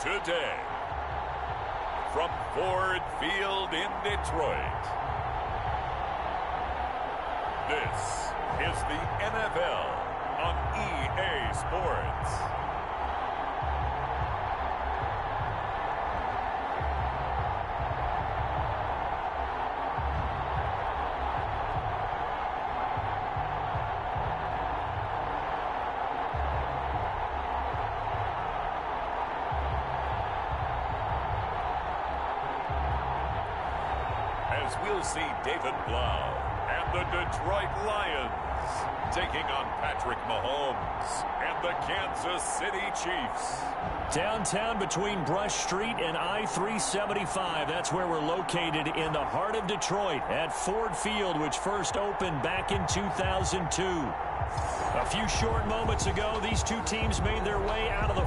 today. From Ford Field in Detroit, this is the NFL on EA Sports. As we'll see David Blau and the Detroit Lions taking on Patrick Mahomes and the Kansas City Chiefs. Downtown between Brush Street and I-375. That's where we're located in the heart of Detroit at Ford Field, which first opened back in 2002. A few short moments ago, these two teams made their way out of the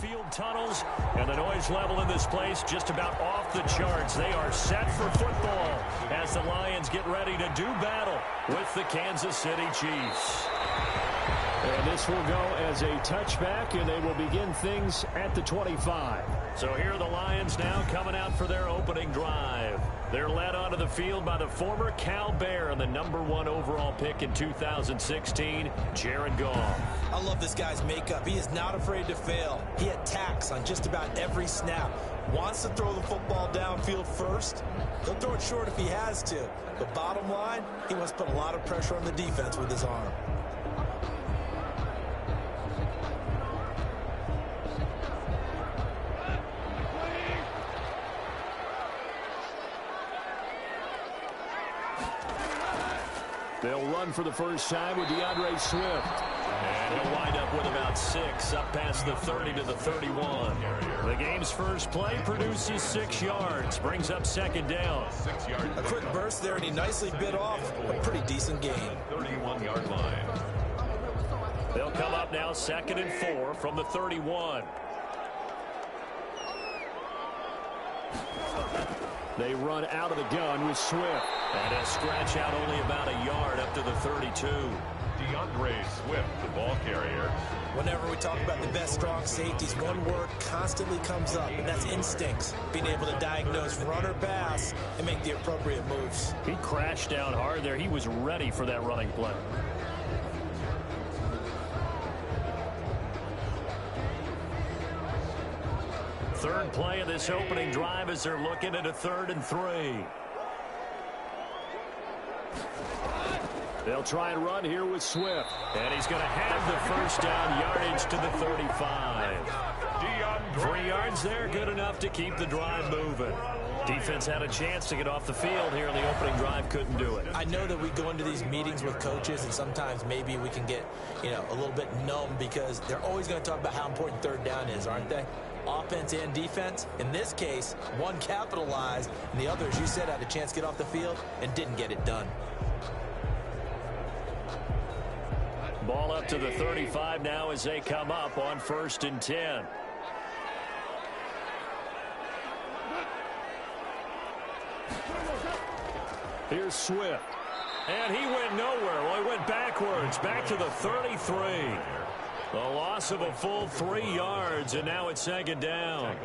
field tunnels, and the noise level in this place just about off the charts. They are set for football as the Lions get ready to do battle with the Kansas City Chiefs. And this will go as a touchback, and they will begin things at the 25. So here are the Lions now coming out for their opening drive. They're led onto the field by the former Cal Bear and the #1 overall pick in 2016, Jared Goff. I love this guy's makeup. He is not afraid to fail. He attacks on just about every snap. Wants to throw the football downfield first. He'll throw it short if he has to. But bottom line, he must put a lot of pressure on the defense with his arm. They'll run for the first time with DeAndre Swift. And he'll wind up with about 6 up past the 30 to the 31. The game's first play produces 6 yards. Brings up second down. 6 yards. A quick burst there, and he nicely bit off a pretty decent gain. 31-yard line. They'll come up now 2nd and 4 from the 31. They run out of the gun with Swift. And a scratch out only about a yard up to the 32. DeAndre Swift, the ball carrier. Whenever we talk about the best strong safeties, one word constantly comes up, and that's instincts. Being able to diagnose run or pass and make the appropriate moves. He crashed down hard there. He was ready for that running play. Third play of this opening drive as they're looking at a 3rd and 3. They'll try and run here with Swift. And he's going to have the first down, yardage to the 35. 3 yards there, good enough to keep the drive moving. Defense had a chance to get off the field here in the opening drive, couldn't do it. I know that we go into these meetings with coaches, and sometimes maybe we can get, a little bit numb because they're always going to talk about how important 3rd down is, aren't they? Offense and defense. In this case, one capitalized, and the other, as you said, had a chance to get off the field and didn't get it done. Ball up to the 35 now as they come up on 1st and 10. Here's Swift. And he went nowhere. Well, he went backwards, back to the 33. A loss of a full 3 yards, and now it's 2nd down.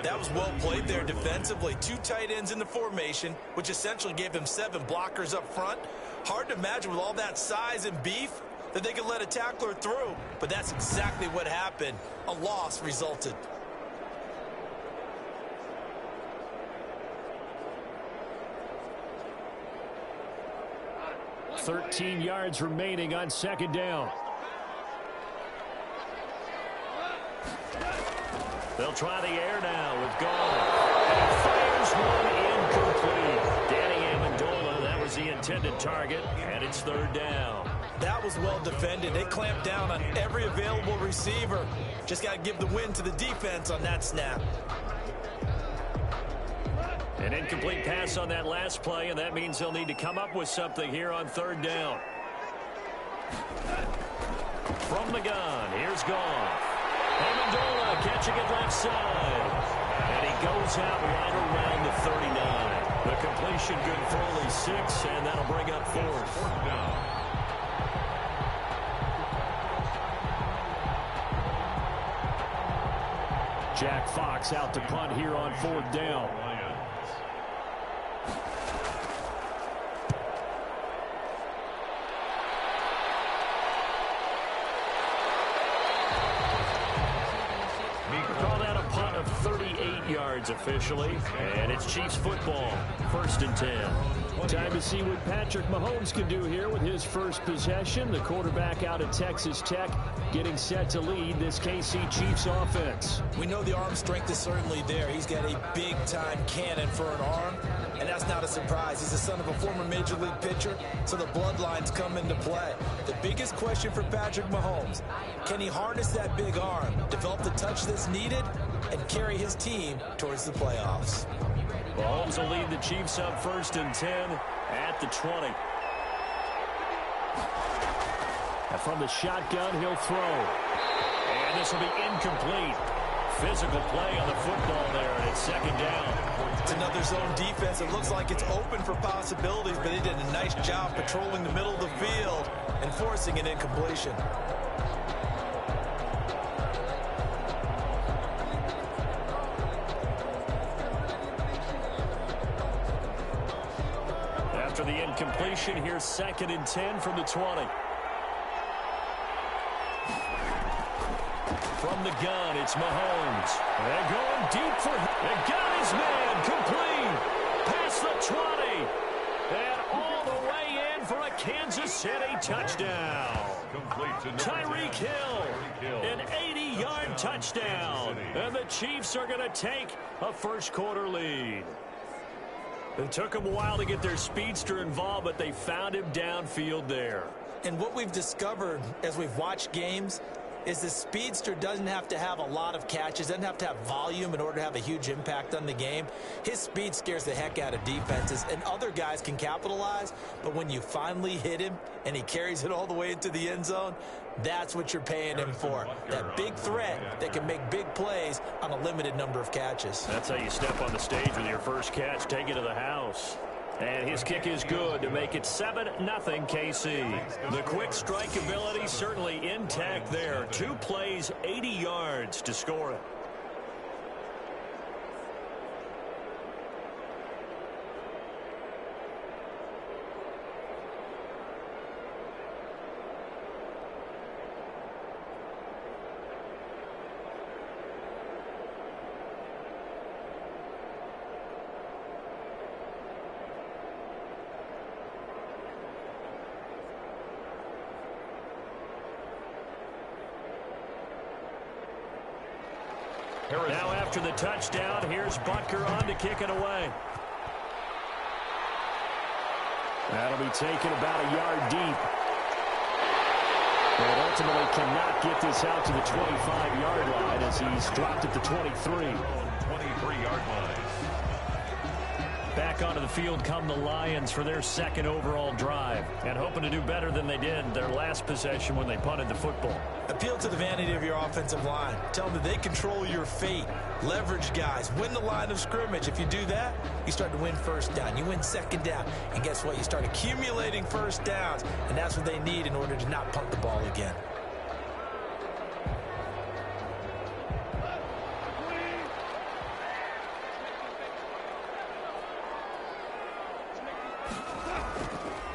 That was well played there defensively. 2 tight ends in the formation, which essentially gave them 7 blockers up front. Hard to imagine with all that size and beef that they could let a tackler through, but that's exactly what happened. A loss resulted. $13 yards remaining on 2nd down. They'll try the air now with Goff. And fires one incomplete. Danny Amendola, that was the intended target, and it's 3rd down. That was well defended. They clamped down on every available receiver. Just got to give the win to the defense on that snap. An incomplete pass on that last play, and that means they'll need to come up with something here on 3rd down. From the gun, here's Goff. Amendola catching it left side. And he goes out right around the 39. The completion good for only 6, and that'll bring up 4th down. Jack Fox out to punt here on 4th down. Call that a punt of 38 yards officially, and it's Chiefs football, 1st and 10. Time to see what Patrick Mahomes can do here with his first possession. The quarterback out of Texas Tech getting set to lead this KC Chiefs offense. We know the arm strength is certainly there. He's got a big-time cannon for an arm, and that's not a surprise. He's the son of a former Major League pitcher, so the bloodlines come into play. The biggest question for Patrick Mahomes, can he harness that big arm, develop the touch that's needed, and carry his team towards the playoffs? Mahomes will lead the Chiefs up 1st and 10 at the 20. And from the shotgun, he'll throw. And this will be incomplete. Physical play on the football there, and it's 2nd down. It's another zone defense. It looks like it's open for possibilities, but he did a nice job patrolling the middle of the field and forcing an incompletion. After the incompletion, here's 2nd and 10 from the 20. From the gun, it's Mahomes. They're going deep for him. They got his man complete. Past the 20. And all the way in for a Kansas City touchdown. Tyreek Hill, an 80-yard touchdown. And the Chiefs are going to take a first-quarter lead. It took them a while to get their speedster involved, but they found him downfield there. And what we've discovered as we've watched games is the speedster doesn't have to have a lot of catches, doesn't have to have volume in order to have a huge impact on the game. His speed scares the heck out of defenses, and other guys can capitalize, but when you finally hit him and he carries it all the way into the end zone, that's what you're paying him for. That big threat that can make big plays on a limited number of catches. That's how you step on the stage with your first catch, take it to the house. And his kick is good to make it 7-0 KC. The quick strike ability certainly intact there. 2 plays, 80 yards to score it. Now after the touchdown, here's Butker on to kick it away. That'll be taken about a yard deep. And ultimately cannot get this out to the 25-yard line as he's dropped at the 23. 23-yard line. Back onto the field come the Lions for their 2nd overall drive, and hoping to do better than they did their last possession when they punted the football. Appeal to the vanity of your offensive line. Tell them that they control your fate. Leverage guys. Win the line of scrimmage. If you do that, you start to win 1st down. You win 2nd down. And guess what? You start accumulating 1st downs, and that's what they need in order to not punt the ball again.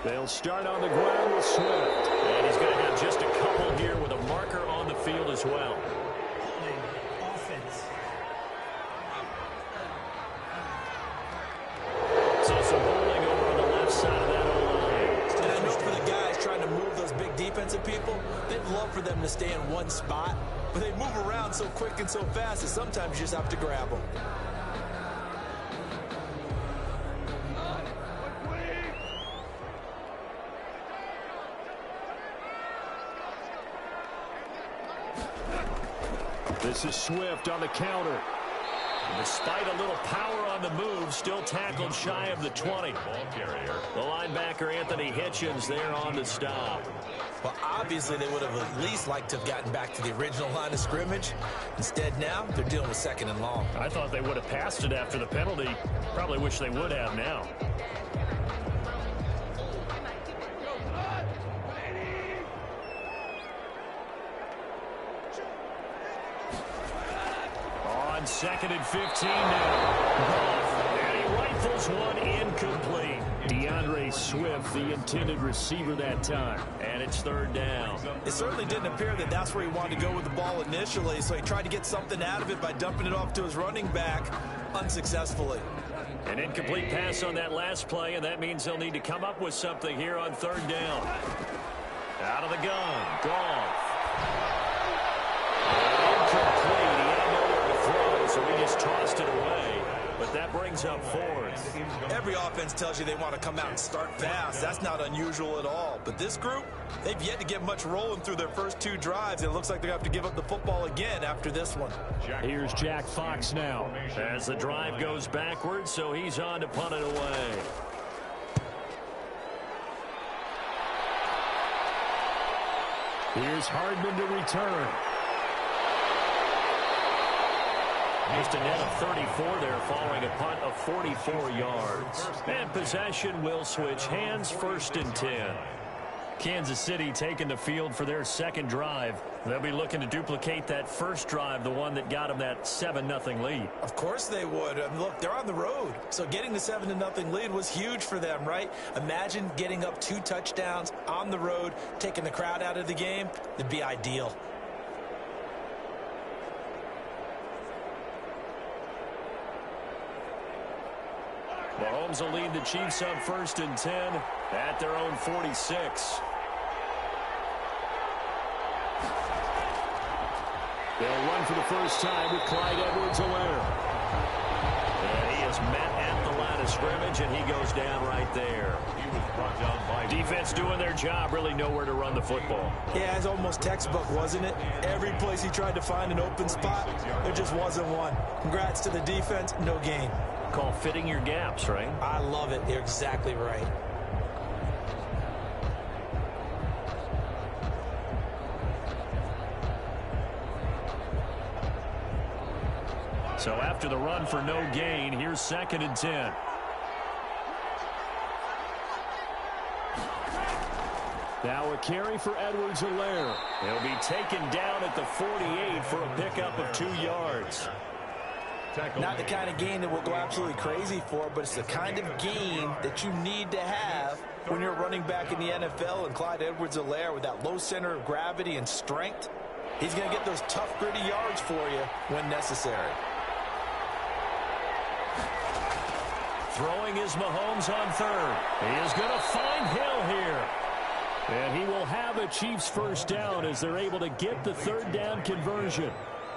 They'll start on the ground with Swift. And he's going to have just a couple here with a marker on the field as well. So some holding over on the left side of that O-line. And I know for the guys trying to move those big defensive people, they'd love for them to stay in one spot. But they move around so quick and so fast that sometimes you just have to grab them. This is Swift on the counter. Despite a little power on the move, still tackled shy of the 20. The linebacker, Anthony Hitchens, there on the stop. Well, obviously, they would have at least liked to have gotten back to the original line of scrimmage. Instead, now, they're dealing with 2nd and long. I thought they would have passed it after the penalty. Probably wish they would have now. On 2nd and 15 now. And he rifles one incomplete. DeAndre Swift, the intended receiver that time. And it's 3rd down. It certainly didn't appear that that's where he wanted to go with the ball initially, so he tried to get something out of it by dumping it off to his running back unsuccessfully. An incomplete pass on that last play, and that means they'll need to come up with something here on 3rd down. Out of the gun, Goff. Incomplete. He had nowhere to throw, so he just tossed it away. But that brings up 4th. Every offense tells you they want to come out and start fast. That's not unusual at all. But this group, they've yet to get much rolling through their first 2 drives. It looks like they're going to have to give up the football again after this one. Here's Jack Fox now. As the drive goes backwards, so he's on to punt it away. Here's Hardman to return. Just a net of 34 there following a punt of 44 yards. And possession will switch hands, 1st and 10. Kansas City taking the field for their 2nd drive. They'll be looking to duplicate that first drive, the one that got them that 7-0 lead. Of course they would. I mean, look, they're on the road. So getting the 7-0 lead was huge for them, right? Imagine getting up 2 touchdowns on the road, taking the crowd out of the game. It'd be ideal. Mahomes will lead the Chiefs on 1st and 10 at their own 46. They'll run for the first time with Clyde Edwards-Helaire. And he is met at the line of scrimmage, and he goes down right there. He was brought down by defense doing their job, really nowhere to run the football. Yeah, it's almost textbook, wasn't it? Every place he tried to find an open spot, there just wasn't one. Congrats to the defense, no gain. Called fitting your gaps, right? I love it. You're exactly right. So after the run for no gain, here's 2nd and 10. Now a carry for Edwards-Helaire. He'll be taken down at the 48 for a pickup of 2 yards. Not the kind of game that we'll go absolutely crazy for, but it's the kind of game that you need to have when you're running back in the NFL. And Clyde Edwards-Helaire, with that low center of gravity and strength, he's going to get those tough, gritty yards for you when necessary. Throwing is Mahomes on 3rd. He is going to find Hill here. And he will have a Chiefs first down as they're able to get the 3rd down conversion.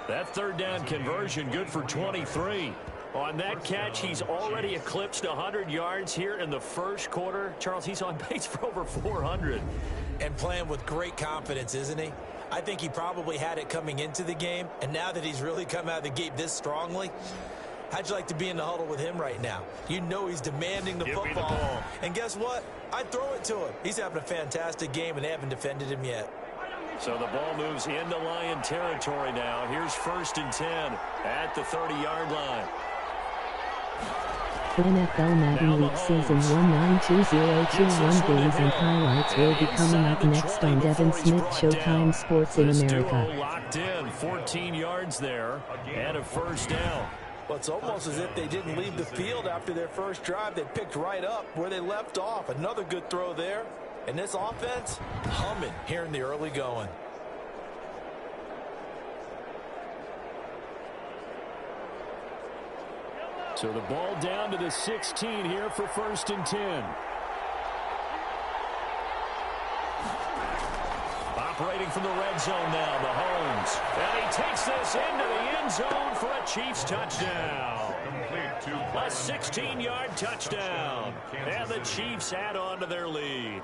That 3rd down conversion good for 23. On that catch, he's already eclipsed 100 yards here in the first quarter. Charles, he's on pace for over 400. And playing with great confidence, isn't he? I think he probably had it coming into the game, and now that he's really come out of the gate this strongly, how'd you like to be in the huddle with him right now? You know he's demanding the football. Me the ball. And guess what? I'd throw it to him. He's having a fantastic game, and they haven't defended him yet. So the ball moves into Lion territory now. Here's 1st and 10 at the 30-yard line. NFL Madden League Season 192021 games and highlights will be coming up next on Devin Smith Showtime Sports in America. Locked in, 14 yards there, and a first down. Well, it's almost as if they didn't leave the field after their first drive. They picked right up where they left off. Another good throw there. And this offense, humming here in the early going. So the ball down to the 16 here for 1st and 10. Operating from the red zone now, Mahomes. And he takes this into the end zone for a Chiefs touchdown. A 16-yard touchdown. And the Chiefs add on to their lead.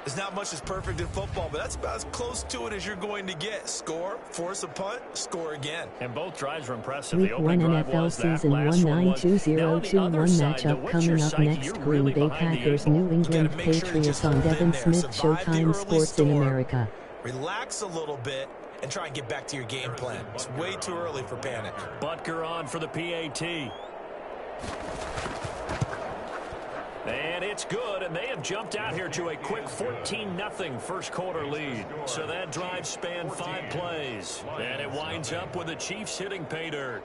There's not much that's perfect in football, but that's about as close to it as you're going to get. Score, force a punt, score again. And both drives were impressive. Week the 1 NFL Season 192021 matchup coming up next. Green Bay Packers, New England Patriots on Devin Smith Showtime Sports in America. Relax a little bit and try and get back to your game plan. It's way too early for panic. Butker on for the PAT. And it's good, and they have jumped out here to a quick 14-0 first quarter lead. So that drive spanned 5 plays. And it winds up with the Chiefs hitting pay dirt.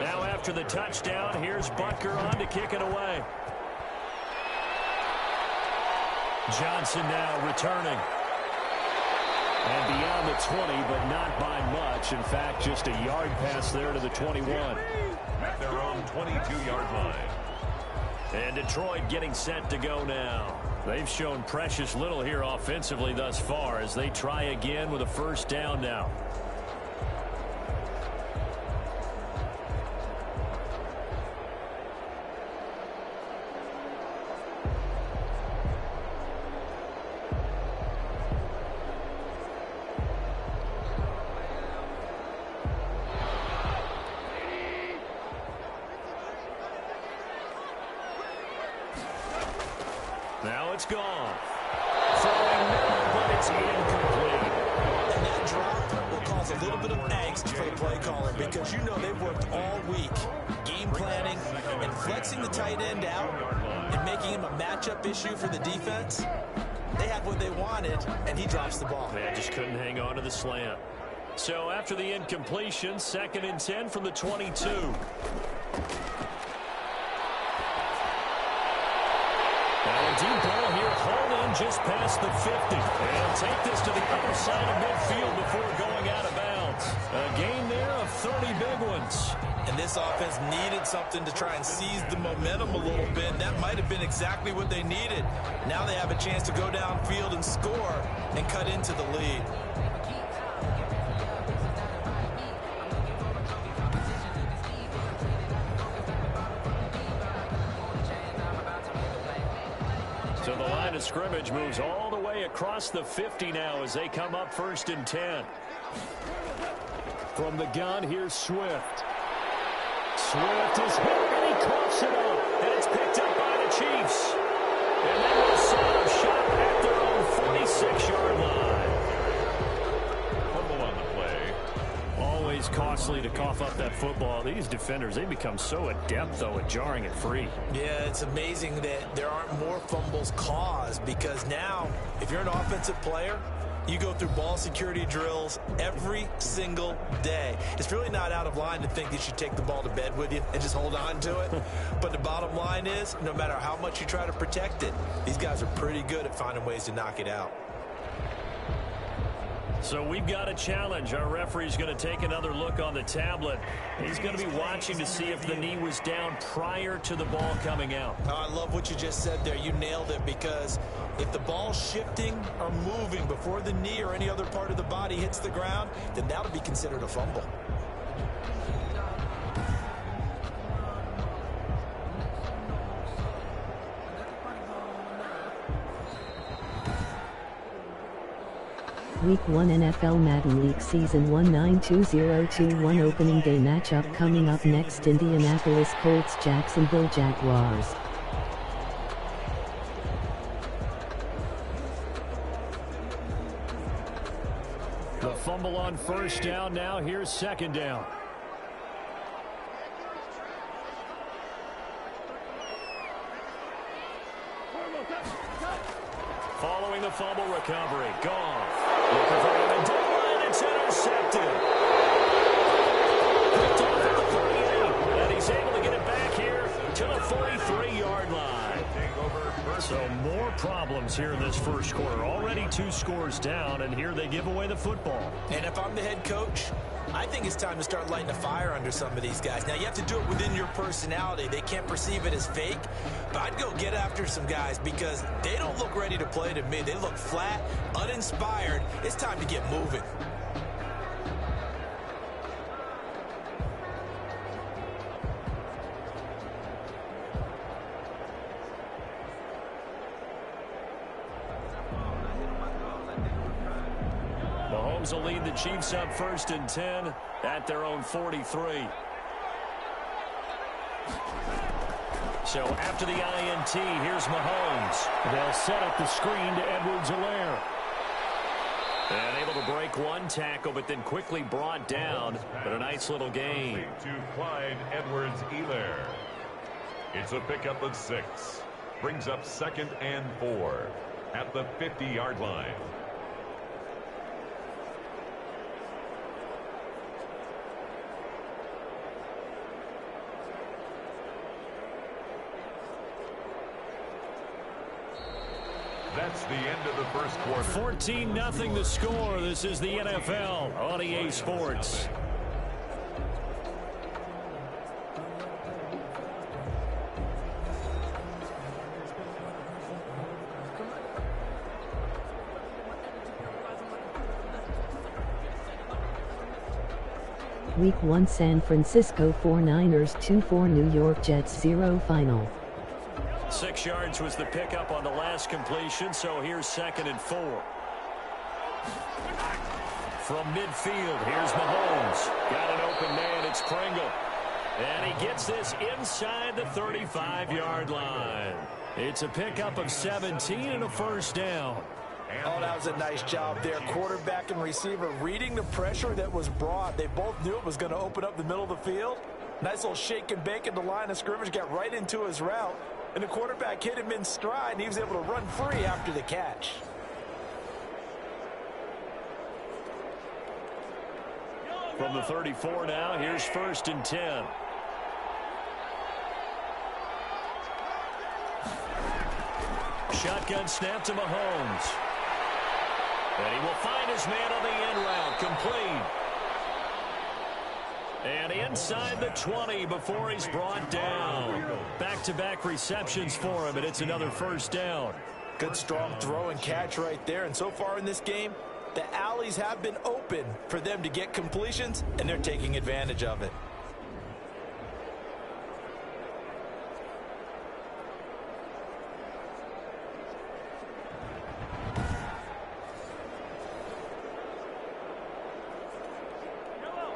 Now after the touchdown, here's Butker on to kick it away. Johnson now returning. And beyond the 20, but not by much. In fact, just a yard pass there to the 21. At their own 22-yard line. And Detroit getting set to go now. They've shown precious little here offensively thus far as they try again with a first down now. Now it's gone. Throwing now, but it's incomplete. And that drop will cause a little bit of angst for the play caller because you know they've worked all week game planning and flexing the tight end out and making him a matchup issue for the defense. They had what they wanted, and he drops the ball. They just couldn't hang on to the slant. So after the incompletion, 2nd and 10 from the 22. Now a deep ball here, holding just past the 50. And take this to the other side of midfield before going out of bounds. A gain there of 30 big ones. And this offense needed something to try and seize the momentum a little bit. That might have been exactly what they needed. Now they have a chance to go downfield and score and cut into the lead. So the line of scrimmage moves all the way across the 50 now as they come up 1st and 10. From the gun, here's Swift. Swift is hit, and he coughs it up. And it's picked up by the Chiefs. And they will set up shop at their own 46-yard line. Fumble on the play. Always costly to cough up that football. These defenders, they become so adept, though, at jarring it free. Yeah, it's amazing that there aren't more fumbles caused because now, if you're an offensive player, you go through ball security drills every single day. It's really not out of line to think you should take the ball to bed with you and just hold on to it. But the bottom line is, no matter how much you try to protect it, these guys are pretty good at finding ways to knock it out. So we've got a challenge. Our referee's going to take another look on the tablet. He's going to be watching to see if the knee was down prior to the ball coming out. I love what you just said there. You nailed it because if the ball's shifting or moving before the knee or any other part of the body hits the ground, then that'll be considered a fumble. Week 1 NFL Madden League Season 192021 opening day matchup coming up next. Indianapolis Colts, Jacksonville Jaguars. The fumble on first down now. Here's 2nd down. Following the fumble recovery. Goff. Looking for him in deadline. It's intercepted. Picked off at the 38. points here in this first quarter. Already 2 scores down, and here they give away the football. And if I'm the head coach, I think it's time to start lighting a fire under some of these guys. Now, you have to do it within your personality. They can't perceive it as fake, but I'd go get after some guys because they don't look ready to play to me. They look flat, uninspired. It's time to get moving. Mahomes will lead the Chiefs up 1st and 10 at their own 43. So after the INT, here's Mahomes. They'll set up the screen to Edwards-Helaire. And able to break one tackle, but then quickly brought down. But a nice little gain. To Clyde Edwards-Helaire. It's a pickup of 6. Brings up 2nd and 4 at the 50-yard line. That's the end of the first quarter. 14-0 the score. This is the NFL on EA Sports. Week 1 San Francisco 49ers 2-4 New York Jets 0 final. 6 yards was the pickup on the last completion, so here's 2nd and 4. From midfield, here's Mahomes. Got an open man, it's Pringle. And he gets this inside the 35-yard line. It's a pickup of 17 and a 1st down. Oh, that was a nice job there. Quarterback and receiver reading the pressure that was brought. They both knew it was going to open up the middle of the field. Nice little shake and bake at the line of scrimmage, got right into his route. And the quarterback hit him in stride, and he was able to run free after the catch. From the 34 now, here's 1st and 10. Shotgun snap to Mahomes. And he will find his man on the end route, complete. And inside the 20 before he's brought down. Back-to-back receptions for him, and it's another 1st down. Good strong throw and catch right there. And so far in this game, the alleys have been open for them to get completions, and they're taking advantage of it.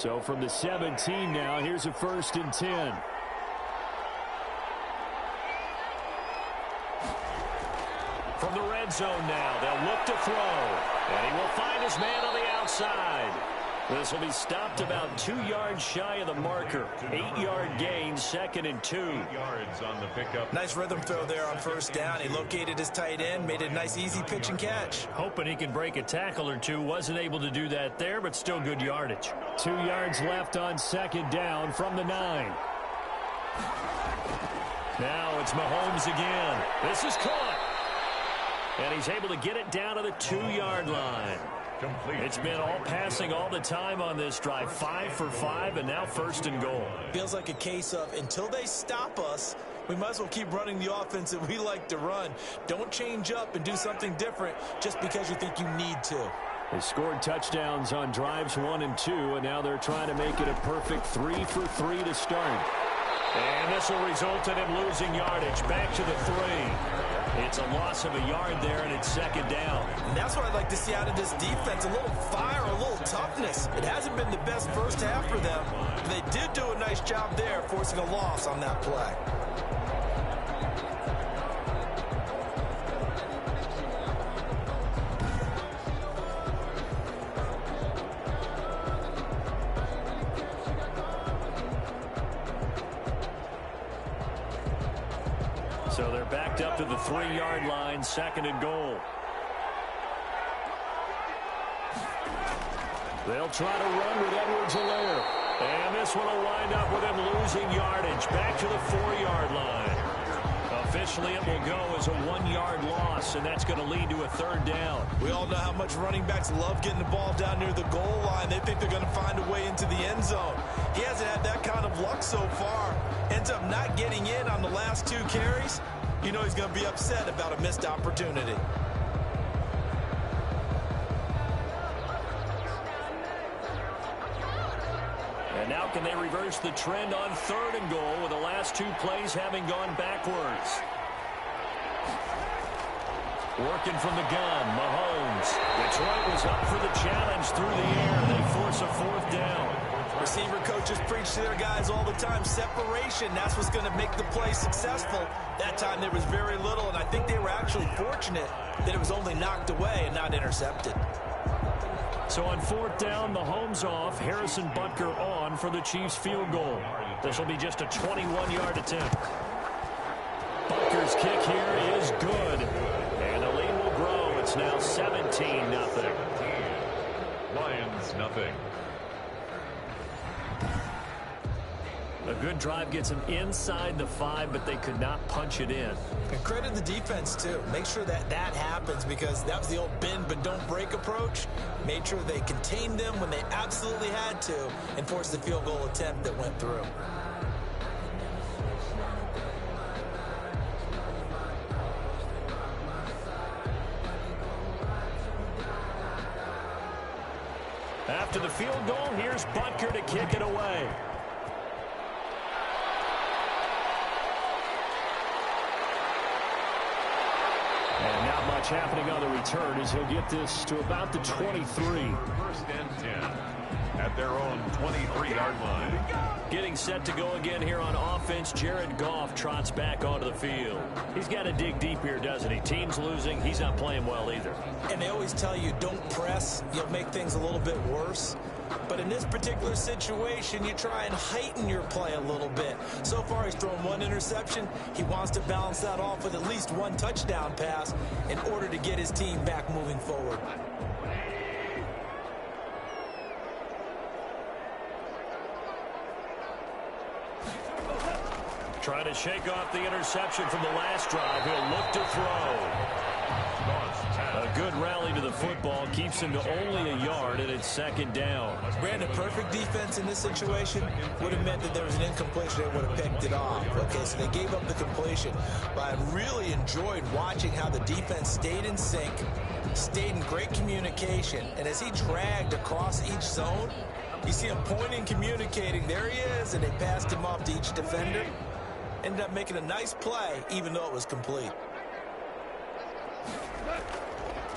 So from the 17 now, here's a 1st and 10. From the red zone now, they'll look to throw. And he will find his man on the outside. This will be stopped about 2 yards shy of the marker. 8-yard gain, 2nd and 2. 8 yards on the pickup. Nice rhythm throw there on 1st down. He located his tight end, made a nice easy pitch and catch. Hoping he can break a tackle or two. Wasn't able to do that there, but still good yardage. 2 yards left on 2nd down from the 9. Now it's Mahomes again. This is caught. And he's able to get it down to the 2-yard line. Complete. It's been all passing all the time on this drive. 5 for 5, and now 1st and goal. Feels like a case of until they stop us, we might as well keep running the offense that we like to run. Don't change up and do something different just because you think you need to. They scored touchdowns on drives 1 and 2, and now they're trying to make it a perfect 3 for 3 to start. And this will result in him losing yardage. Back to the 3. It's a loss of a yard there, and it's 2nd down. And that's what I'd like to see out of this defense, a little fire, a little toughness. It hasn't been the best first half for them, but they did do a nice job there, forcing a loss on that play. So they're backed up to the 3-yard line, 2nd and goal. They'll try to run with Edwards-Helaire. And this one will wind up with him losing yardage. Back to the 4-yard line. A Officially, it will go as a 1-yard loss, and that's going to lead to a 3rd down. We all know how much running backs love getting the ball down near the goal line. They think they're going to find a way into the end zone. He hasn't had that kind of luck so far. Ends up not getting in on the last 2 carries. You know he's going to be upset about a missed opportunity. And now can they reverse the trend on 3rd and goal with the last 2 plays having gone backwards? Working from the gun, Mahomes. Detroit was up for the challenge through the air. They force a 4th down. Receiver coaches preach to their guys all the time. Separation, that's what's going to make the play successful. That time there was very little, and I think they were actually fortunate that it was only knocked away and not intercepted. So on 4th down, Mahomes off, Harrison Butker on for the Chiefs field goal. This will be just a 21-yard attempt. Butker's kick here is good. And the lead will grow. It's now 17-0. Lions nothing. A good drive gets them inside the 5, but they could not punch it in. And credit the defense, too. Make sure that happens, because that was the old bend but don't break approach. Made sure they contained them when they absolutely had to and forced the field goal attempt that went through. After the field goal, here's Butker to kick it away. And not much happening on the return as he'll get this to about the 23. 1st and 10 at their own 23-yard line. Getting set to go again here on offense, Jared Goff trots back onto the field. He's got to dig deep here, doesn't he? Team's losing. He's not playing well either. And they always tell you, don't press. You'll make things a little bit worse. But in this particular situation, you try and heighten your play a little bit. So far, he's thrown 1 interception. He wants to balance that off with at least 1 touchdown pass in order to get his team back moving forward. Trying to shake off the interception from the last drive. He'll look to throw. A good rally to the football keeps him to only a yard, and it's 2nd down. Brandon, perfect defense in this situation would have meant that there was an incompletion. They would have picked it off. Okay, so they gave up the completion. But I really enjoyed watching how the defense stayed in sync, stayed in great communication, and as he dragged across each zone, you see him pointing, communicating. There he is, and they passed him off to each defender. Ended up making a nice play, even though it was complete.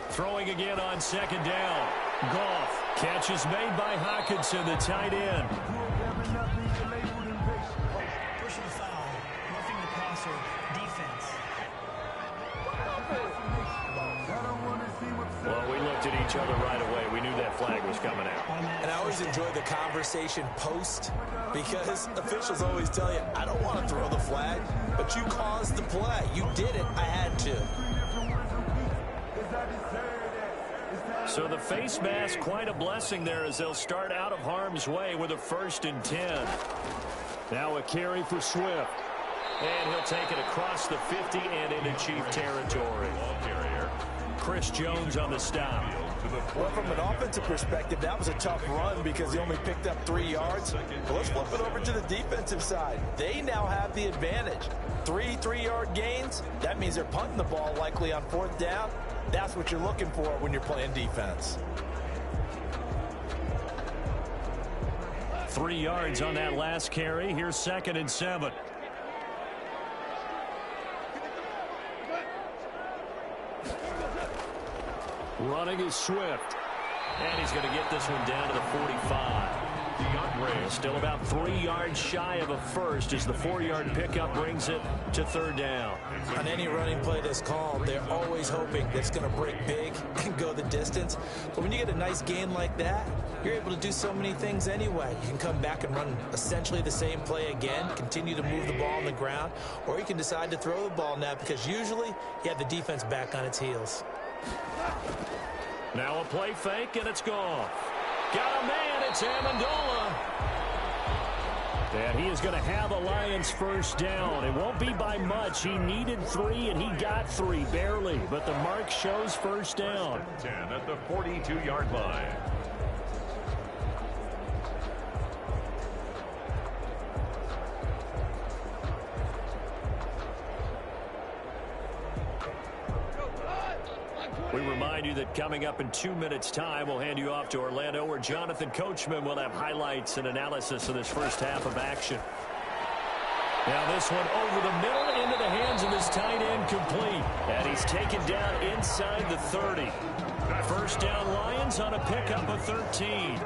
Throwing again on 2nd down. Goff. Catch is made by Hockenson, the tight end. Personal foul. Roughing the passer. Defense. Well, we looked at each other right away. We knew that flag was coming out. And I always enjoy the conversation post, because officials always tell you, I don't want to throw the flag, but you caused the play. You did it. I had to. So the face mask, quite a blessing there as they'll start out of harm's way with a 1st and 10. Now a carry for Swift. And he'll take it across the 50 and into Chief territory. Chris Jones on the stop. Well, from an offensive perspective, that was a tough run because he only picked up 3 yards. But let's flip it over to the defensive side. They now have the advantage. 3 3-yard gains. That means they're punting the ball likely on 4th down. That's what you're looking for when you're playing defense. 3 yards on that last carry. Here's 2nd and 7. Running is Swift. And he's going to get this one down to the 45. Still about 3 yards shy of a first as the 4-yard pickup brings it to 3rd down. On any running play that's called, they're always hoping that it's going to break big and go the distance. But when you get a nice gain like that, you're able to do so many things anyway. You can come back and run essentially the same play again, continue to move the ball on the ground, or you can decide to throw the ball now because usually you have the defense back on its heels. Now a play fake, and it's gone. Got a man, it's Amendola. And he is going to have a Lions first down. It won't be by much. He needed 3, and he got 3, barely. But the mark shows first down. 10 at the 42-yard line. We remind you that coming up in 2 minutes' time, we'll hand you off to Orlando, where Jonathan Coachman will have highlights and analysis of this first half of action. Now this one over the middle into the hands of his tight end, complete. And he's taken down inside the 30. First down Lions on a pickup of 13.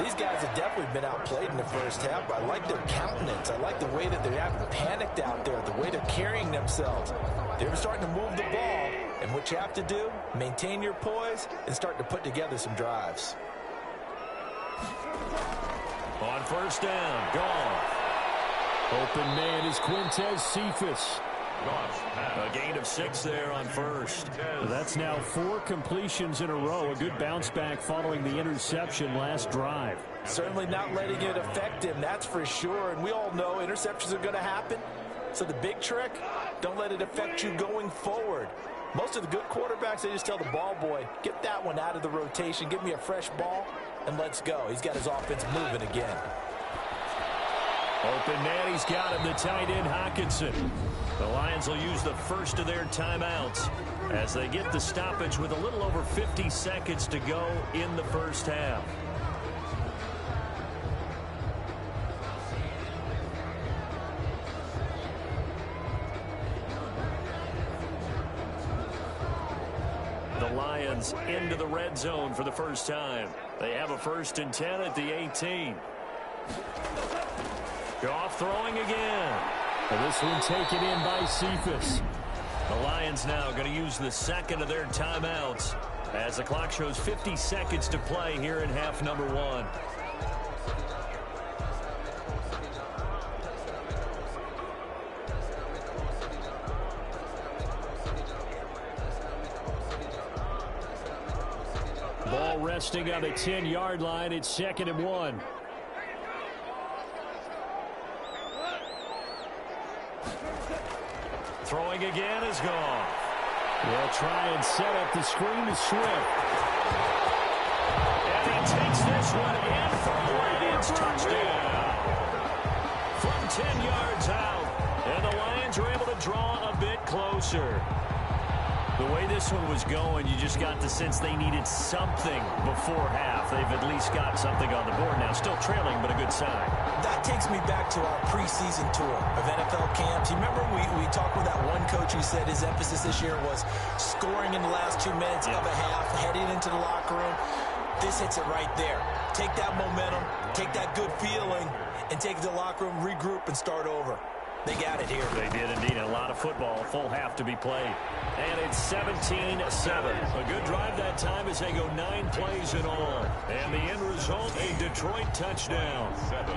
These guys have definitely been outplayed in the first half, but I like their countenance. I like the way that they haven't panicked out there, the way they're carrying themselves. They're starting to move the ball, and what you have to do, maintain your poise and start to put together some drives. On first down, Goff. Open man is Quintez Cephas. A gain of 6 there on first. That's now 4 completions in a row. A good bounce back following the interception last drive. Certainly not letting it affect him, that's for sure. And we all know interceptions are going to happen. So the big trick, don't let it affect you going forward. Most of the good quarterbacks, they just tell the ball boy, get that one out of the rotation, give me a fresh ball, and let's go. He's got his offense moving again. Open man, he's got him, the tight end Hockenson. The Lions will use the first of their timeouts as they get the stoppage with a little over 50 seconds to go in the first half. The Lions into the red zone for the first time. They have a 1st and 10 at the 18. Goff throwing again. And this one taken in by Cephas. The Lions now going to use the second of their timeouts as the clock shows 50 seconds to play here in half number 1. Ball resting on the 10-yard line. It's 2nd and 1. Throwing again is gone. They'll try and set up the screen to Swift. And he takes this one in for a Lions touchdown. From 10 yards out. And the Lions are able to draw a bit closer. The way this one was going, you just got the sense they needed something before half. They've at least got something on the board now. Still trailing, but a good sign. That takes me back to our preseason tour of NFL camps. You remember we talked with that one coach who said his emphasis this year was scoring in the last 2 minutes of a half, heading into the locker room. This hits it right there. Take that momentum, take that good feeling, and take it to the locker room, regroup, and start over. They got it here. They did indeed. A lot of football, a full half to be played. And it's 17-7. A good drive that time as they go 9 plays in all. And the end result, a Detroit touchdown. 7.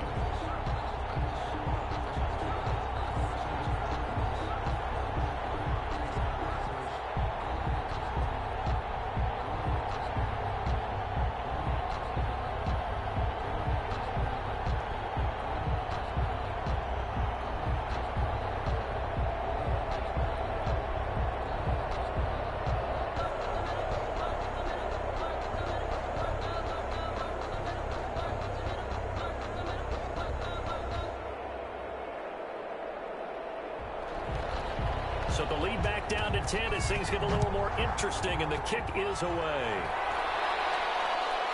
So the lead back down to 10 as things get a little more interesting, and the kick is away.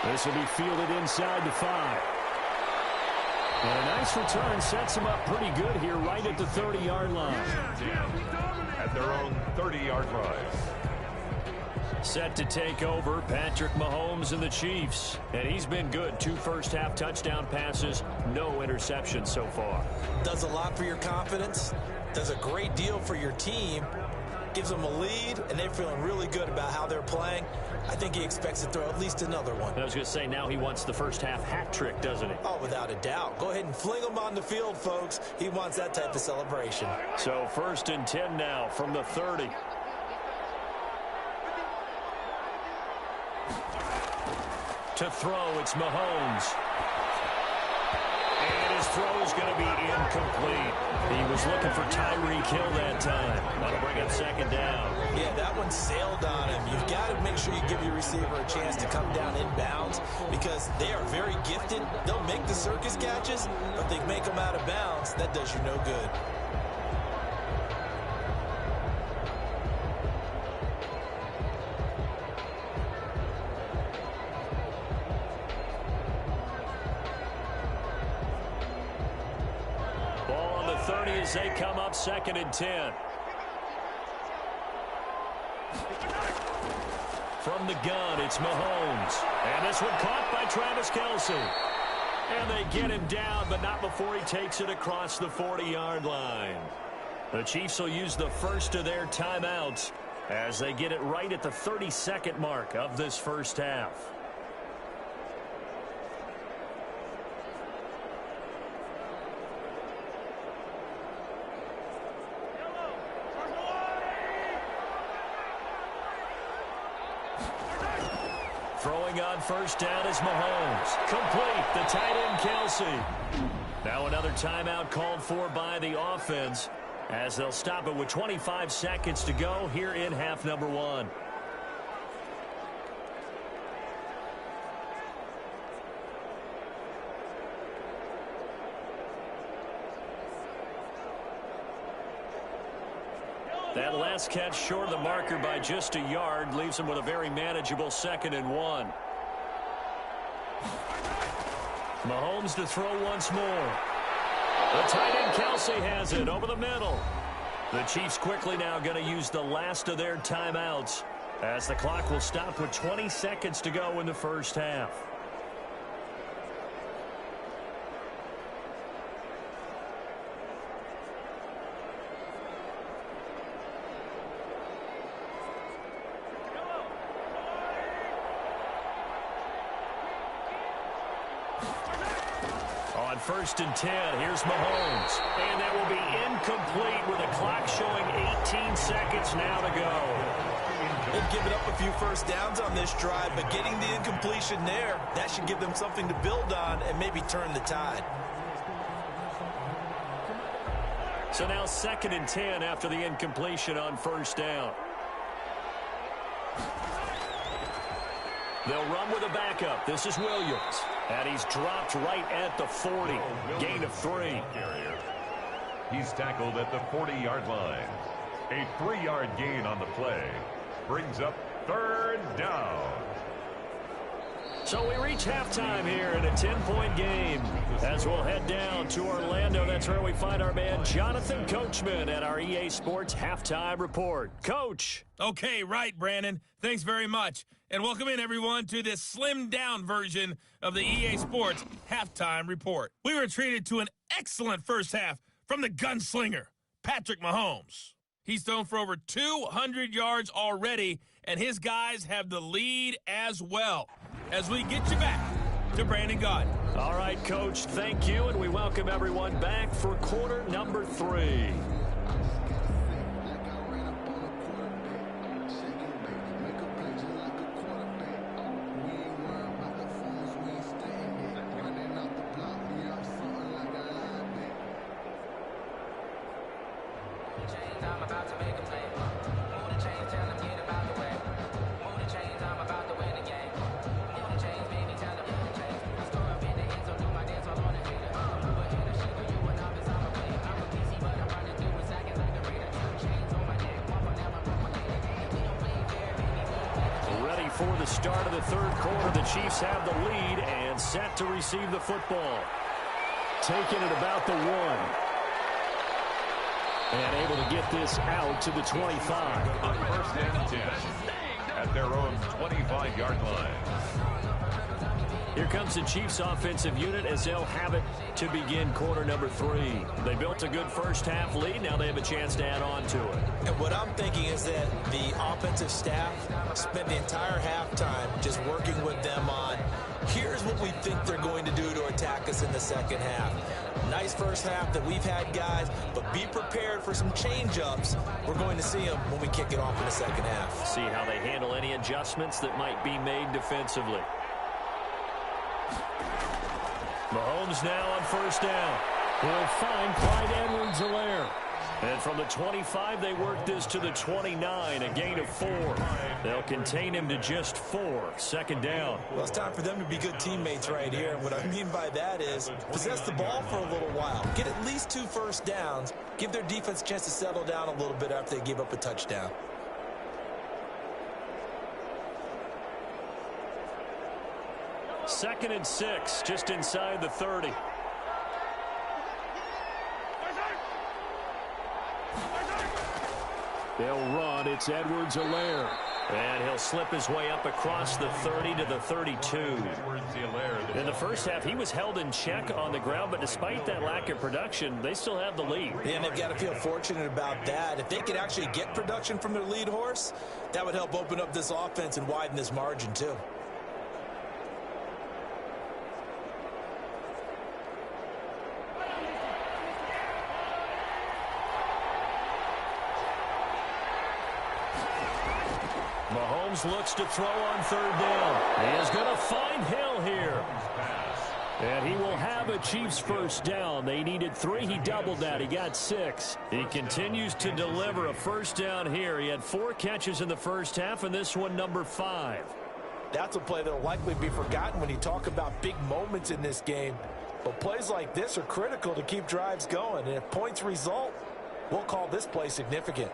This will be fielded inside the 5. And a nice return sets him up pretty good here right at the 30-yard line. At their own 30-yard line. Set to take over, Patrick Mahomes and the Chiefs. And he's been good. 2 first-half touchdown passes, no interceptions so far. Does a lot for your confidence. Does a great deal for your team. Gives them a lead, and they're feeling really good about how they're playing. I think he expects to throw at least another one. I was going to say, now he wants the first-half hat trick, doesn't he? Oh, without a doubt. Go ahead and fling him on the field, folks. He wants that type of celebration. So 1st and 10 now from the 30. To throw, it's Mahomes. And his throw is going to be incomplete. He was looking for Tyreek Hill that time. That'll bring up second down. Yeah, that one sailed on him. You've got to make sure you give your receiver a chance to come down inbounds because they are very gifted. They'll make the circus catches, but they make them out of bounds. That does you no good. Ball on the 30 as they come up 2nd and 10. From the gun, it's Mahomes. And this one caught by Travis Kelce. And they get him down, but not before he takes it across the 40-yard line. The Chiefs will use the first of their timeouts as they get it right at the 32nd mark of this first half. Throwing on first down is Mahomes. Complete. The tight end, Kelce. Now another timeout called for by the offense as they'll stop it with 25 seconds to go here in half number 1. That last catch short of the marker by just a yard leaves him with a very manageable 2nd and 1. Mahomes to throw once more. The tight end Kelce has it over the middle. The Chiefs quickly now going to use the last of their timeouts as the clock will stop with 20 seconds to go in the first half. On 1st and 10, here's Mahomes. And that will be incomplete with the clock showing 18 seconds now to go. They've given up a few first downs on this drive, but getting the incompletion there, that should give them something to build on and maybe turn the tide. So now 2nd and 10 after the incompletion on first down. They'll run with a backup. This is Williams. And he's dropped right at the 40. Gain of 3. He's tackled at the 40-yard line. A 3-yard gain on the play. Brings up 3rd down. So we reach halftime here in a 10-point game as we'll head down to Orlando. That's where we find our man Jonathan Coachman at our EA Sports Halftime Report. Coach. Okay, right, Brandon. Thanks very much. And welcome in, everyone, to this slimmed-down version of the EA Sports Halftime Report. We were treated to an excellent first half from the gunslinger, Patrick Mahomes. He's thrown for over 200 yards already, and his guys have the lead as well. As we get you back to Brandon Gaudin. All right, Coach, thank you, and we welcome everyone back for quarter number 3. For the start of the third quarter, the Chiefs have the lead and set to receive the football. Taking it about the 1. And able to get this out to the 25. On 1st and 10 at their own 25-yard line. Here comes the Chiefs offensive unit as they'll have it to begin quarter number 3. They built a good first half lead. Now they have a chance to add on to it. And what I'm thinking is that the offensive staff spent the entire halftime just working with them on, here's what we think they're going to do to attack us in the second half. Nice first half that we've had, guys, but be prepared for some change-ups. We're going to see them when we kick it off in the second half. See how they handle any adjustments that might be made defensively. Mahomes now on first down. He'll find Clyde Edwards-Helaire. And from the 25, they work this to the 29, a gain of 4. They'll contain him to just 4. Second down. Well, it's time for them to be good teammates right here. And what I mean by that is possess the ball for a little while. Get at least 2 first downs. Give their defense a chance to settle down a little bit after they give up a touchdown. Second and 6, just inside the 30. They'll run. It's Edwards-Helaire. And he'll slip his way up across the 30 to the 32. In the first half, he was held in check on the ground, but despite that lack of production, they still have the lead. And they've got to feel fortunate about that. If they could actually get production from their lead horse, that would help open up this offense and widen this margin too. Mahomes looks to throw on third down. He is going to find Hill here. And he will have a Chiefs first down. They needed 3. He doubled that. He got 6. He continues to deliver a first down here. He had 4 catches in the first half, and this one number 5. That's a play that will likely be forgotten when you talk about big moments in this game. But plays like this are critical to keep drives going. And if points result, we'll call this play significant.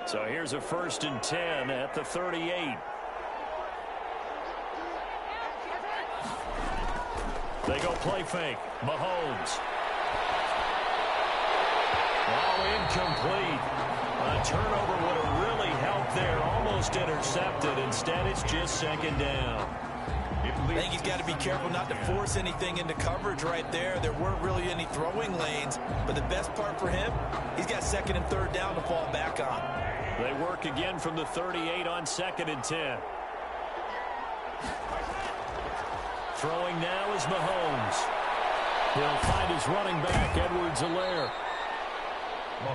So here's a 1st and 10 at the 38. They go play fake. Mahomes. Oh, incomplete. A turnover would have really helped there. Almost intercepted. Instead, it's just second down. I think he's got to be careful not to force anything into coverage right there. There weren't really any throwing lanes. But the best part for him, he's got 2nd and 3rd down to fall back on. They work again from the 38 on 2nd and 10. Throwing now is Mahomes. He'll find his running back, Edwards-Helaire.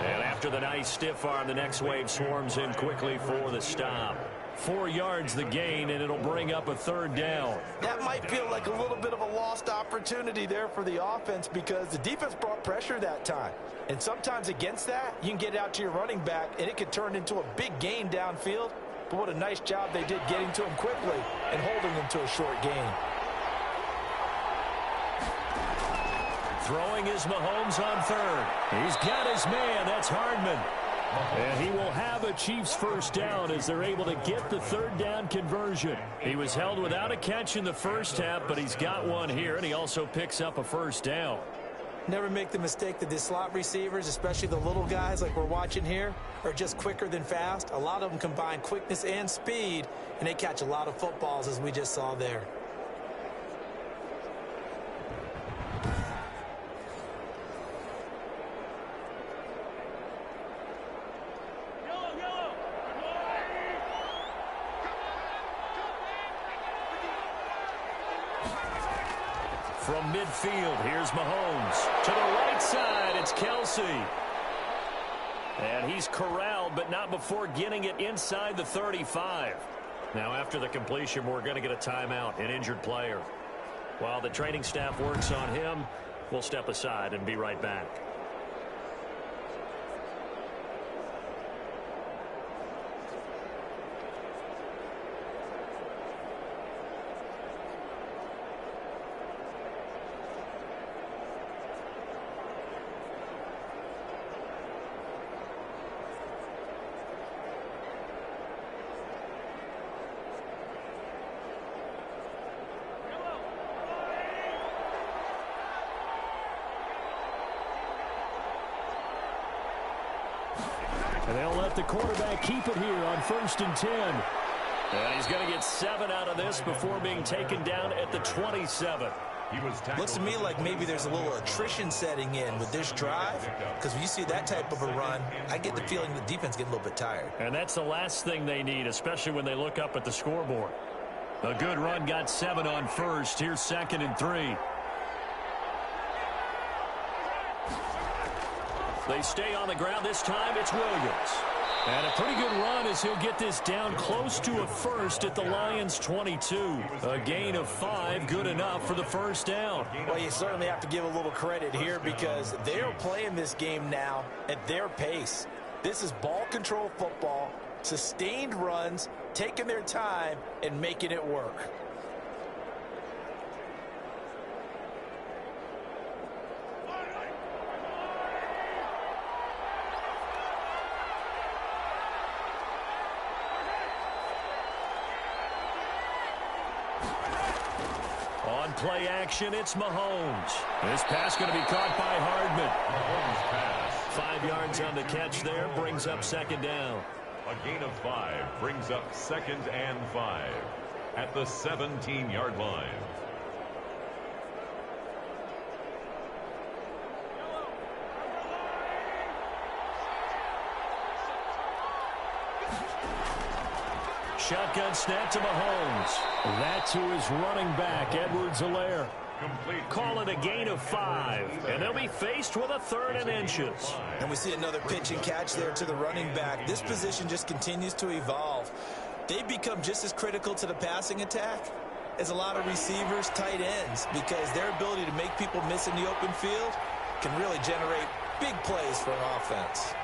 And after the nice stiff arm, the next wave swarms in quickly for the stop. 4 yards the gain, and it'll bring up a 3rd down. That might feel like a little bit of a lost opportunity there for the offense because the defense brought pressure that time. And sometimes against that, you can get out to your running back, and it could turn into a big gain downfield. But what a nice job they did getting to him quickly and holding him to a short gain. Throwing is Mahomes on 3rd. He's got his man. That's Hardman. And he will have a Chiefs first down as they're able to get the 3rd down conversion. He was held without a catch in the first half, but he's got one here, and he also picks up a first down. Never make the mistake that the slot receivers, especially the little guys like we're watching here, are just quicker than fast. A lot of them combine quickness and speed, and they catch a lot of footballs as we just saw there. From midfield, here's Mahomes. To the right side, it's Kelsey. And he's corralled, but not before getting it inside the 35. Now, after the completion, we're going to get a timeout, an injured player. While the training staff works on him, we'll step aside and be right back. And they'll let the quarterback keep it here on 1st and 10. And he's going to get 7 out of this before being taken down at the 27. Looks to me like maybe there's a little attrition setting in with this drive, because when you see that type of a run, I get the feeling the defense getting a little bit tired. And that's the last thing they need, especially when they look up at the scoreboard. A good run got 7 on 1st. Here's 2nd and 3. They stay on the ground. This time it's Williams. And a pretty good run as he'll get this down close to a first at the Lions' 22. A gain of 5, good enough for the first down. Well, you certainly have to give a little credit here because they're playing this game now at their pace. This is ball control football, sustained runs, taking their time, and making it work. On play action, it's Mahomes. This pass going to be caught by Hardman. Mahomes pass. 5 yards on the catch there, brings up second down. A gain of 5 brings up 2nd and 5 at the 17-yard line. Shotgun snap to Mahomes. That to his running back, Edwards-Helaire. Call it a gain of 5, and they'll be faced with a 3rd and inches. And we see another pitch and catch there to the running back. This position just continues to evolve. They become just as critical to the passing attack as a lot of receivers, tight ends, because their ability to make people miss in the open field can really generate big plays for an offense.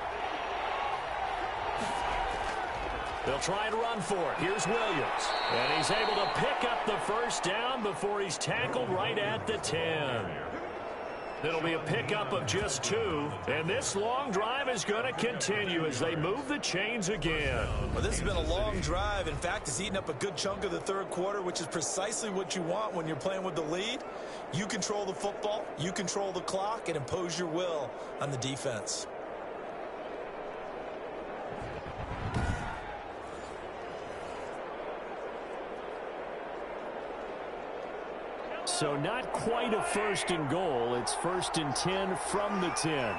They'll try and run for it. Here's Williams. And he's able to pick up the first down before he's tackled right at the 10. It'll be a pickup of just 2. And this long drive is going to continue as they move the chains again. Well, this has been a long drive. In fact, it's eaten up a good chunk of the third quarter, which is precisely what you want when you're playing with the lead. You control the football, you control the clock, and impose your will on the defense. So not quite a 1st and goal. It's 1st and 10 from the 10.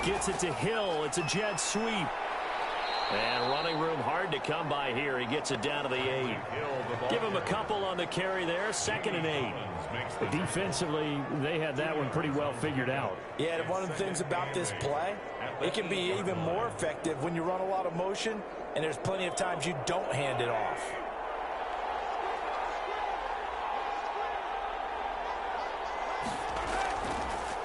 Gets it to Hill. It's a jet sweep. And running room hard to come by here. He gets it down to the 8. Give him a couple on the carry there. 2nd and 8. Defensively, they had that one pretty well figured out. Yeah, and one of the things about this play, it can be even more effective when you run a lot of motion, and there's plenty of times you don't hand it off.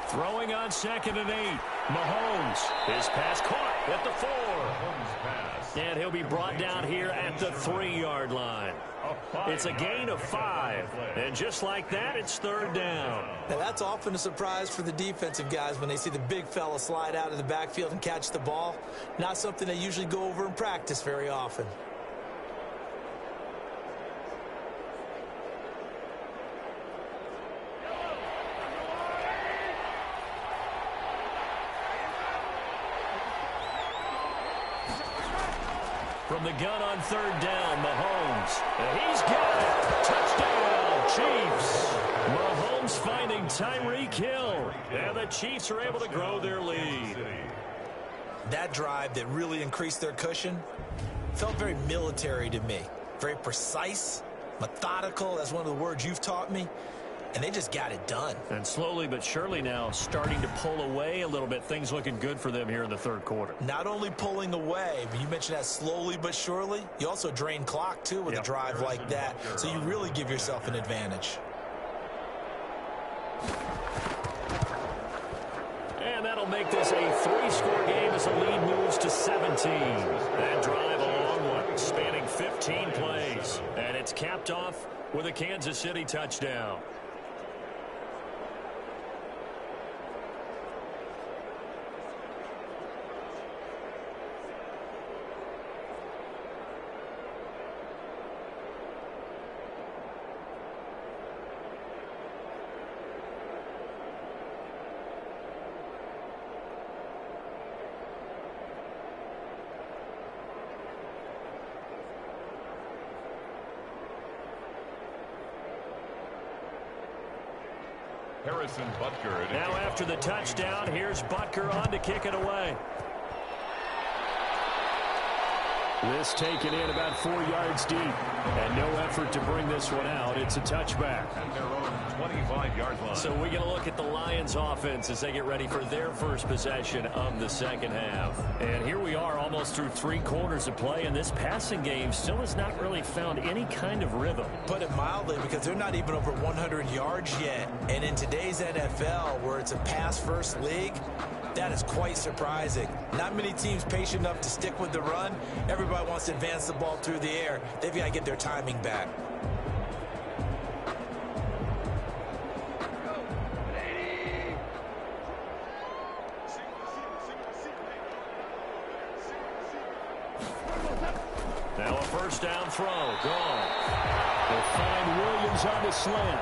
Throwing on 2nd and 8. Mahomes. His pass caught at the 4. And he'll be brought down here at the 3-yard line. It's a gain of 5. And just like that, it's 3rd down. Now, that's often a surprise for the defensive guys when they see the big fella slide out of the backfield and catch the ball. Not something they usually go over in practice very often. From the gun on 3rd down, Mahomes. And he's got it. Touchdown, Chiefs. Mahomes finding Tyreek Hill. And the Chiefs are able to grow their lead. That drive that really increased their cushion felt very military to me. Very precise, methodical. That's one of the words you've taught me. And they just got it done. And slowly but surely now starting to pull away a little bit. Things looking good for them here in the 3rd quarter. Not only pulling away, but you mentioned that slowly but surely. You also drain clock, too, with a drive like that. So you really give yourself an advantage. And that'll make this a 3-score game as the lead moves to 17. That drive a long one, spanning 15 plays. And it's capped off with a Kansas City touchdown. Harrison Butker. Now after the touchdown, here's Butker on to kick it away. This taken in about 4 yards deep. And no effort to bring this one out. It's a touchback. At their own 25-yard line. So we get a look at the Lions offense as they get ready for their first possession of the second half. And here we are almost through 3 quarters of play, and this passing game still has not really found any kind of rhythm. Put it mildly, because they're not even over 100 yards yet. And in today's NFL, where it's a pass-first league, that is quite surprising. Not many teams patient enough to stick with the run. Everybody wants to advance the ball through the air. They've got to get their timing back. Now a first down throw. Gone. They'll find Williams on the slant.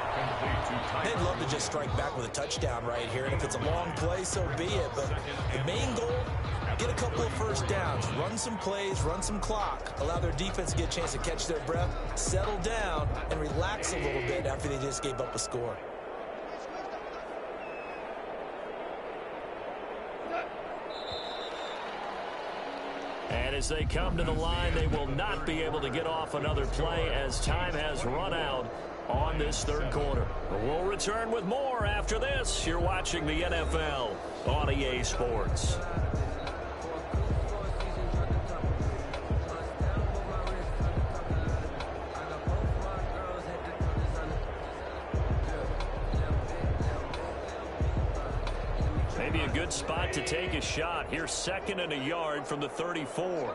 They'd love to just strike back with a touchdown right here, and if it's a long play, so be it. But the main goal, get a couple of first downs, run some plays, run some clock, allow their defense to get a chance to catch their breath, settle down, and relax a little bit after they just gave up a score. And as they come to the line, they will not be able to get off another play as time has run out on this third quarter. But we'll return with more after this. You're watching the NFL on EA Sports. Maybe a good spot to take a shot. Here's 2nd and a yard from the 34.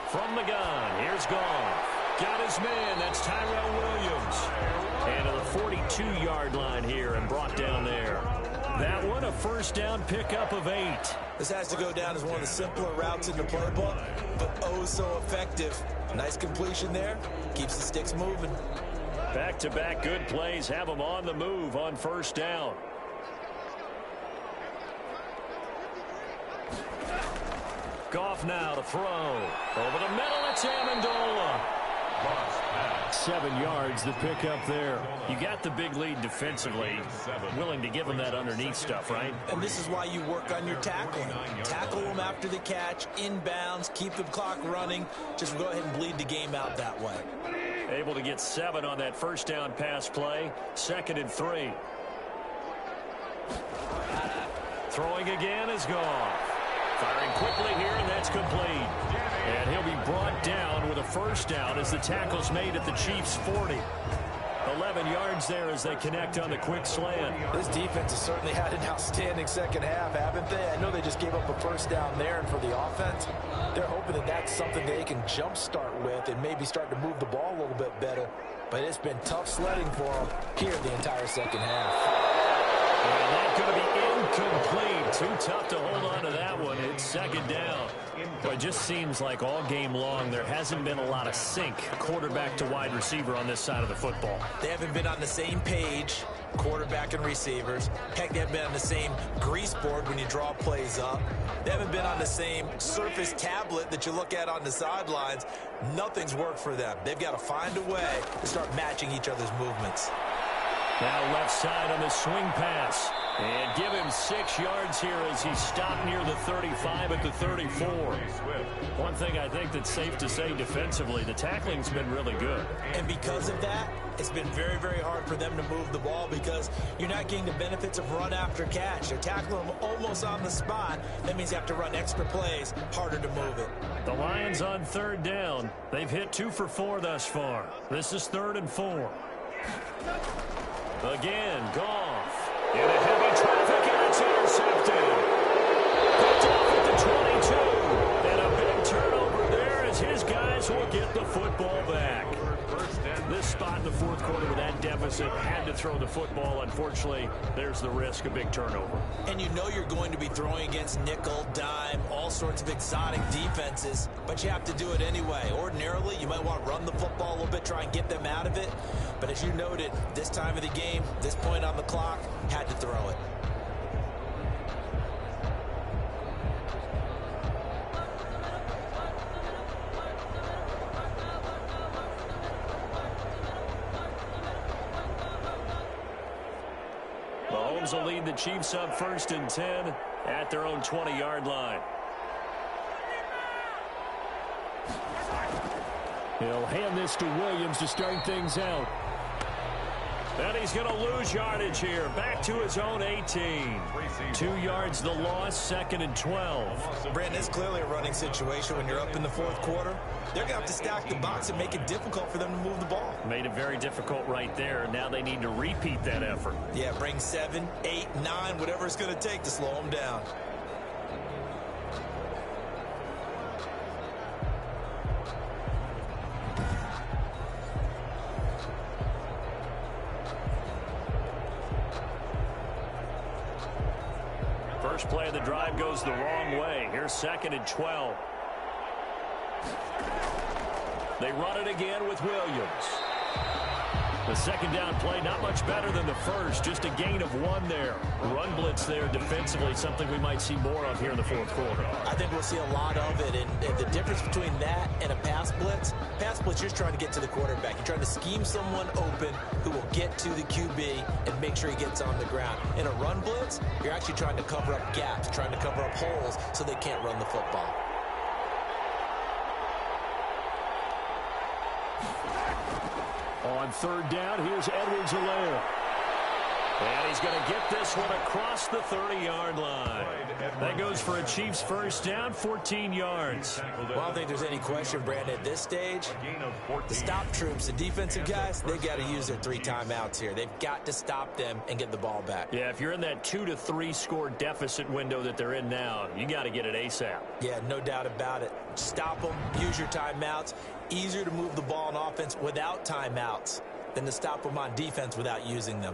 From the gun, here's Goff. Got his man, that's Tyrell Williams. And to the 42-yard line here and brought down there. That one a first down pickup of 8. This has to go down as one of the simpler routes in the playbook, but oh so effective. Nice completion there. Keeps the sticks moving. Back-to-back good plays have them on the move on first down. Goff now to throw. Over the middle, it's Amendola. 7 yards, the pickup there. You got the big lead defensively. Willing to give them that underneath stuff, right? And this is why you work on your tackling. Tackle them after the catch, inbounds, keep the clock running. Just go ahead and bleed the game out that way. Able to get 7 on that first down pass play. 2nd and 3. Throwing again is Goff. Firing quickly here, and that's complete. And he'll be brought down with a first down as the tackle's made at the Chiefs' 40. 11 yards there as they connect on the quick slant. This defense has certainly had an outstanding second half, haven't they? I know they just gave up a first down there, and for the offense, they're hoping that that's something they can jumpstart with and maybe start to move the ball a little bit better. But it's been tough sledding for them here the entire second half. And that's going to be incomplete. Too tough to hold on to that one. It's 2nd down. But it just seems like all game long there hasn't been a lot of sync quarterback to wide receiver on this side of the football. They haven't been on the same page, quarterback and receivers. Heck, they haven't been on the same grease board when you draw plays up. They haven't been on the same surface tablet that you look at on the sidelines. Nothing's worked for them. They've got to find a way to start matching each other's movements. Now left side on the swing pass. And give him 6 yards here as he's stopped near the 35 at the 34. One thing I think that's safe to say defensively, the tackling's been really good. And because of that, it's been very, very hard for them to move the ball because you're not getting the benefits of run after catch. They're tackling them almost on the spot. That means you have to run extra plays, harder to move it. The Lions on 3rd down. They've hit 2 for 4 thus far. This is 3rd and 4. Again, Goff. In a heavy traffic, and it's intercepted. Picked off at the 22. And a big turnover there as his guys will get the football back. This spot in the 4th quarter with that deficit, had to throw the football. Unfortunately, there's the risk of big turnover. And you know you're going to be throwing against nickel, dime, all sorts of exotic defenses, but you have to do it anyway. Ordinarily, you might want to run the football a little bit, try and get them out of it. But as you noted, this time of the game, this point on the clock, had to throw it. Mahomes will lead the Chiefs up 1st and 10 at their own 20-yard line. He'll hand this to Williams to start things out. And he's going to lose yardage here. Back to his own 18. 2 yards the loss, 2nd and 12. Brandon, it's clearly a running situation when you're up in the 4th quarter. They're going to have to stack the box and make it difficult for them to move the ball. Made it very difficult right there. Now they need to repeat that effort. Yeah, bring 7, 8, 9, whatever it's going to take to slow them down. First play of the drive goes the wrong way. Here's 2nd and 12. They run it again with Williams. The 2nd down play, not much better than the first. Just a gain of 1 there. Run blitz there defensively, something we might see more of here in the 4th quarter. I think we'll see a lot of it. And the difference between that and a pass blitz, you're just trying to get to the quarterback. You're trying to scheme someone open who will get to the QB and make sure he gets on the ground. In a run blitz, you're actually trying to cover up gaps, trying to cover up holes so they can't run the football. On 3rd down, here's Edwards-Helaire. And he's going to get this one across the 30-yard line. That goes for a Chiefs first down, 14 yards. Well, I don't think there's any question, Brandon, at this stage, the stop troops, the defensive guys, they've got to use their 3 timeouts here. They've got to stop them and get the ball back. Yeah, if you're in that 2 to 3 score deficit window that they're in now, you got to get it ASAP. Yeah, no doubt about it. Stop them, use your timeouts. Easier to move the ball on offense without timeouts than to stop them on defense without using them.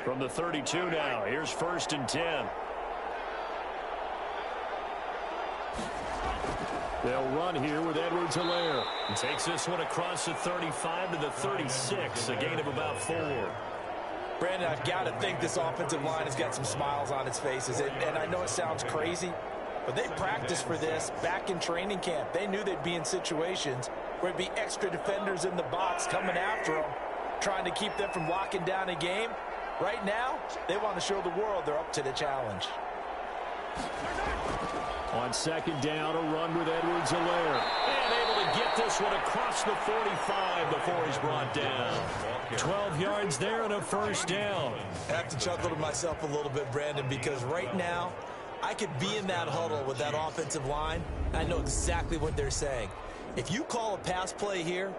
From the 32 now, here's 1st and 10. They'll run here with Edwards-Helaire. Takes this one across the 35 to the 36, a gain of about 4. Brandon, I've got to think this offensive line has got some smiles on its faces. And I know it sounds crazy, but they practiced for this back in training camp. They knew they'd be in situations where there'd be extra defenders in the box coming after them, trying to keep them from locking down a game. Right now, they want to show the world they're up to the challenge. On 2nd down, a run with Edwards-Helaire. And able to get this one across the 45 before he's brought down. 12 yards there and a first down. I have to chuckle to myself a little bit, Brandon, because right now, I could be in that huddle with that offensive line. I know exactly what they're saying. If you call a pass play here,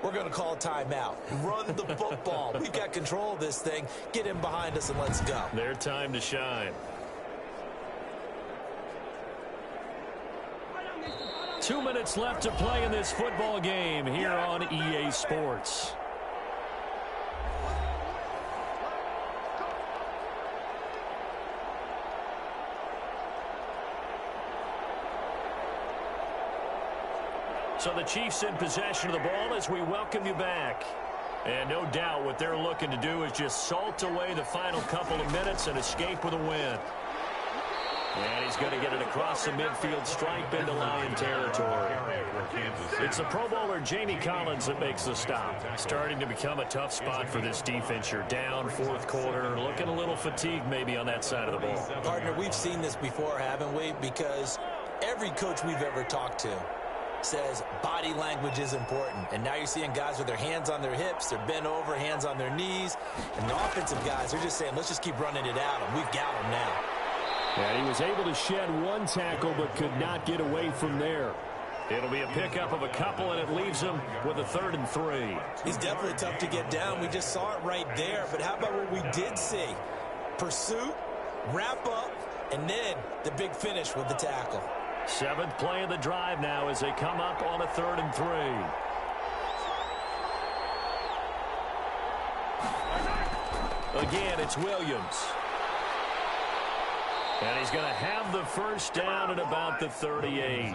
we're going to call a timeout. Run the football. We've got control of this thing. Get him behind us and let's go. Their time to shine. 2 minutes left to play in this football game here on EA Sports. So the Chiefs in possession of the ball as we welcome you back. And no doubt what they're looking to do is just salt away the final couple of minutes and escape with a win. And he's going to get it across the midfield stripe into Lion territory. It's the Pro Bowler Jamie Collins that makes the stop. Starting to become a tough spot for this defense. You're down 4th quarter, looking a little fatigued maybe on that side of the ball. Partner, we've seen this before, haven't we? Because every coach we've ever talked to says body language is important. And now you're seeing guys with their hands on their hips, they're bent over, hands on their knees. And the offensive guys are just saying, let's just keep running it out, and we've got them now. And he was able to shed 1 tackle but could not get away from there. It'll be a pickup of a couple, and it leaves him with a 3rd and 3. He's definitely tough to get down. We just saw it right there. But how about what we did see? Pursuit, wrap up, and then the big finish with the tackle. 7th play of the drive now as they come up on a 3rd and 3. Again, it's Williams. And he's going to have the first down at about the 38.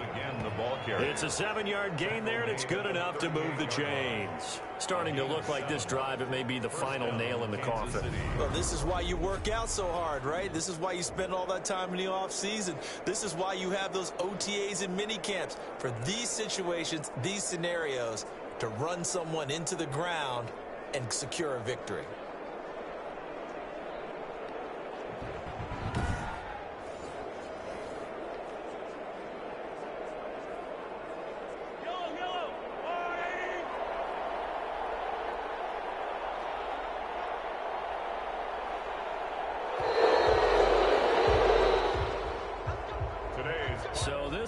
It's a 7-yard gain there, and it's good enough to move the chains. Starting to look like this drive, it may be the final nail in the coffin. Well, this is why you work out so hard, right? This is why you spend all that time in the offseason. This is why you have those OTAs and mini camps for these situations, these scenarios, to run someone into the ground and secure a victory.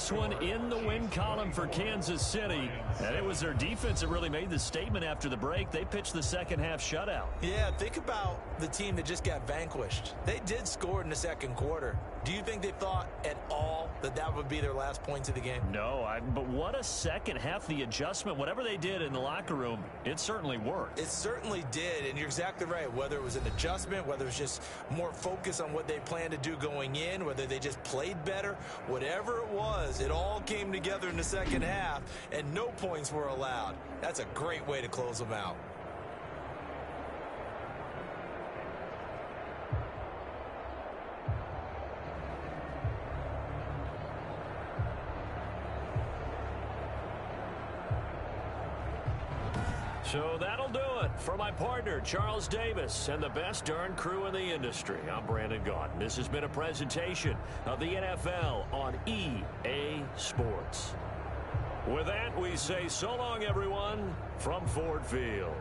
this one in the win column for Kansas City. And it was their defense that really made the statement after the break. They pitched the second half shutout. Yeah, think about the team that just got vanquished. They did score in the second quarter. Do you think they thought at all that that would be their last points of the game? No, but what a second half. The adjustment, whatever they did in the locker room, it certainly worked. It certainly did, and you're exactly right. Whether it was an adjustment, whether it was just more focus on what they planned to do going in, whether they just played better, whatever it was, it all came together in the second half, and no points were allowed. That's a great way to close them out. So that'll do it for my partner, Charles Davis, and the best darn crew in the industry. I'm Brandon Gaudin. This has been a presentation of the NFL on EA Sports. With that, we say so long, everyone, from Ford Field.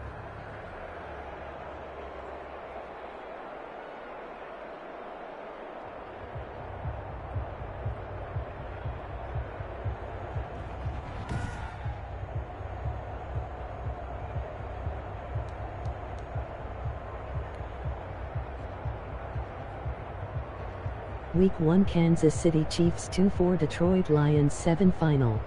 Week 1 Kansas City Chiefs 2-4 Detroit Lions 7 Final.